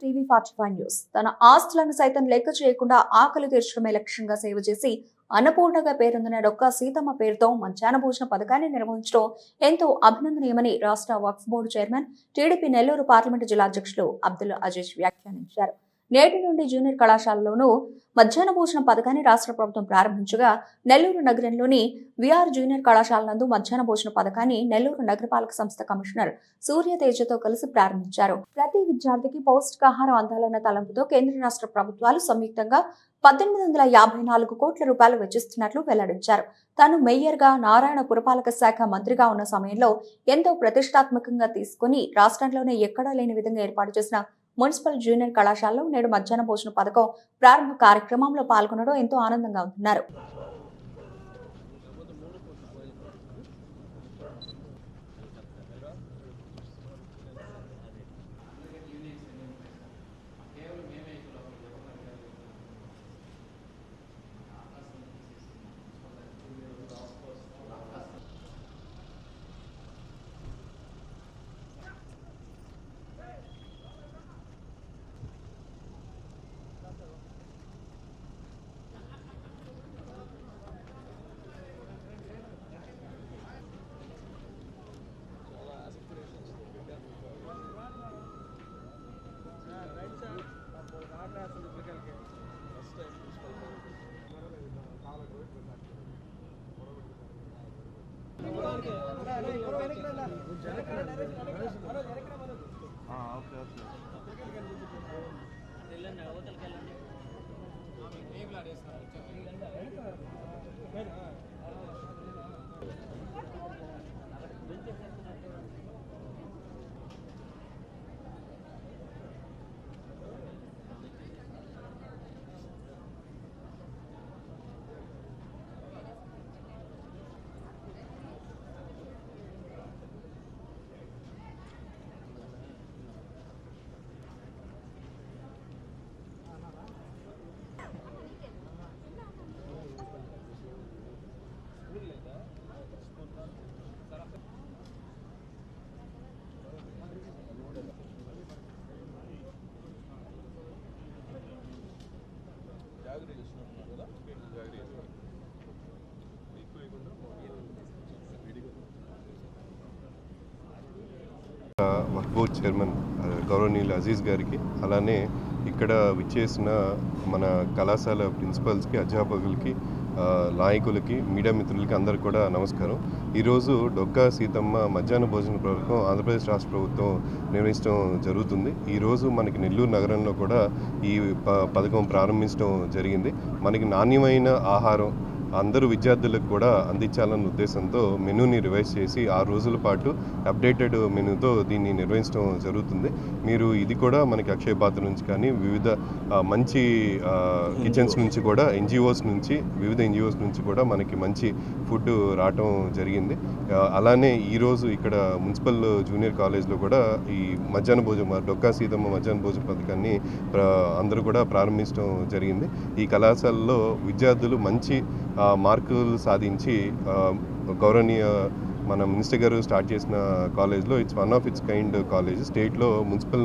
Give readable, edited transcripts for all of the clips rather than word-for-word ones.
టీవీ45 news. తన ఆస్తులను సైతం లెక్క చేయకుండా ఆకలి తీర్చడమే లక్ష్యంగా సేవ చేసి అన్నపూర్ణగా పేరొందిన డొక్కా సీతమ్మ పేరుతో మధ్యాహ్న భోజన పథకాన్ని నిర్వహించడం ఎంతో అభినందనీయమని రాష్ట్ర Waqf board chairman, TDP Nellore parliament జిల్లా అధ్యక్షులు అబ్దుల్ అజీజ్ వ్యాఖ్యానించారు. నేటి నుండి జూనియర్ కళాశాలలోనూ మధ్యాహ్న భోజన పథకాన్ని రాష్ట్ర ప్రభుత్వం ప్రారంభించగా నెల్లూరు నగరంలోని విఆర్ జూనియర్ కళాశాల నందు మధ్యాహ్న భోజన పథకాన్ని నెల్లూరు నగరపాలక సంస్థ కమిషనర్ సూర్యతేజతో కలిసి ప్రారంభించారు. ప్రతి విద్యార్థికి పౌష్టికాహారం అందాలన్న తలంపుతో కేంద్ర రాష్ట్ర ప్రభుత్వాలు సంయుక్తంగా 1854 కోట్ల రూపాయలు వెచ్చిస్తున్నట్లు వెల్లడించారు. తాను మేయర్గా, నారాయణ పురపాలక శాఖ మంత్రిగా ఉన్న సమయంలో ఎంతో ప్రతిష్టాత్మకంగా తీసుకుని రాష్ట్రంలోనే ఎక్కడా లేని విధంగా ఏర్పాటు చేసిన మున్సిపల్ జూనియర్ కళాశాలలో నేడు మధ్యాహ్న భోజన పథకం ప్రారంభ కార్యక్రమంలో పాల్గొనడం ఎంతో ఆనందంగా ఉంటున్నారు. వక్ఫ్ బోర్డ్ చైర్మన్ గౌరవనీయులు అజీజ్ గారికి, అలానే ఇక్కడ విచ్చేసిన మన కళాశాల ప్రిన్సిపల్స్కి, అధ్యాపకులకి, నాయకులకి, మీడియా మిత్రులకి అందరికీ కూడా నమస్కారం. ఈరోజు డొక్కా సీతమ్మ మధ్యాహ్న భోజన పథకం ఆంధ్రప్రదేశ్ రాష్ట్ర ప్రభుత్వం నిర్వహించడం జరుగుతుంది. ఈరోజు మనకి నెల్లూరు నగరంలో కూడా ఈ పథకం ప్రారంభించడం జరిగింది. మనకి నాణ్యమైన ఆహారం అందరూ విద్యార్థులకు కూడా అందించాలన్న ఉద్దేశంతో మెనూని రివైజ్ చేసి 6 రోజుల పాటు అప్డేటెడ్ మెనూతో దీన్ని నిర్వహించడం జరుగుతుంది. మీరు ఇది కూడా మనకి అక్షయ పాత్ర నుంచి కానీ వివిధ మంచి కిచెన్స్ నుంచి కూడా వివిధ ఎన్జిఓస్ నుంచి కూడా మనకి మంచి ఫుడ్ రావటం జరిగింది. అలానే ఈరోజు ఇక్కడ మున్సిపల్ జూనియర్ కాలేజ్లో కూడా ఈ మధ్యాహ్న భోజనం డొక్కా సీతమ్మ మధ్యాహ్న భోజన పథకాన్ని అందరూ కూడా ప్రారంభించడం జరిగింది. ఈ కళాశాలలో విద్యార్థులు మంచి మార్కులు సాధించి గౌరవనీయ మన మినిస్టర్ గారు స్టార్ట్ చేసిన కాలేజ్లో it's one of it's kind college. స్టేట్లో మున్సిపల్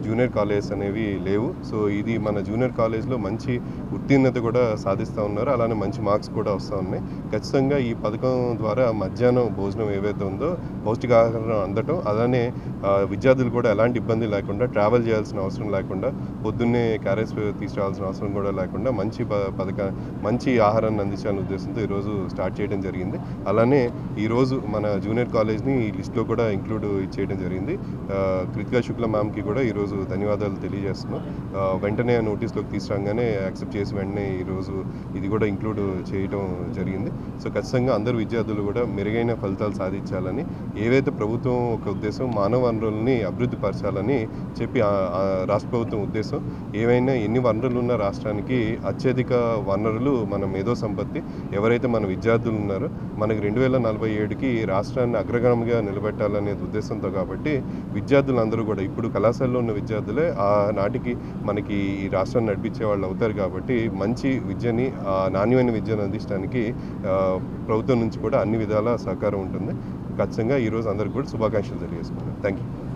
జూనియర్ కాలేజ్ అనేవి లేవు. సో ఇది మన జూనియర్ కాలేజ్లో మంచి ఉత్తీర్ణత కూడా సాధిస్తూ ఉన్నారు. అలానే మంచి మార్క్స్ కూడా వస్తూ ఉన్నాయి. ఖచ్చితంగా ఈ పథకం ద్వారా మధ్యాహ్నం భోజనం ఏవైతే ఉందో పౌష్టికాహారం అందటం, అలానే విద్యార్థులు కూడా ఎలాంటి ఇబ్బంది లేకుండా, ట్రావెల్ చేయాల్సిన అవసరం లేకుండా, పొద్దున్నే క్యారేజ్ తీసుకురావాల్సిన అవసరం కూడా లేకుండా మంచి ఆహారాన్ని అందించాలనే ఉద్దేశంతో ఈరోజు స్టార్ట్ చేయడం జరిగింది. అలానే ఈరోజు మన జూనియర్ కాలేజ్ని ఈ లిస్ట్లో కూడా ఇంక్లూడ్ చేయడం జరిగింది. కృతికా శుక్ల మ్యామ్కి కూడా ఈరోజు ధన్యవాదాలు తెలియజేస్తున్నాం. వెంటనే నోటీస్లోకి తీసుకురాగానే యాక్సెప్ట్ చేసి వెంటనే ఈరోజు ఇది కూడా ఇంక్లూడ్ చేయడం జరిగింది. సో ఖచ్చితంగా అందరు విద్యార్థులు కూడా మెరుగైన ఫలితాలు సాధించాలని, ఏవైతే ప్రభుత్వం ఒక ఉద్దేశం మానవ వనరులని అభివృద్ధి పరచాలని చెప్పి రాష్ట్ర ప్రభుత్వం ఉద్దేశం. ఏవైనా ఎన్ని వనరులు ఉన్న రాష్ట్రానికి అత్యధిక వనరులు మన మేధో సంపత్తి. ఎవరైతే మన విద్యార్థులు ఉన్నారో మనకి 2047కి రాష్ట్రాన్ని అగ్రగామిగా నిలబెట్టాలనే ఉద్దేశంతో కాబట్టి విద్యార్థులందరూ కూడా ఇప్పుడు కళాశాలలో ఉన్న విద్యార్థులే ఆ నాటికి మనకి ఈ రాష్ట్రాన్ని నడిపించే వాళ్ళు అవుతారు. కాబట్టి మంచి విద్యని, నాణ్యమైన విద్యను అందించడానికి ప్రభుత్వం నుంచి కూడా అన్ని విధాల సహకారం ఉంటుంది. ఖచ్చితంగా ఈరోజు అందరికీ కూడా శుభాకాంక్షలు తెలియజేసుకున్నాను. Thank you.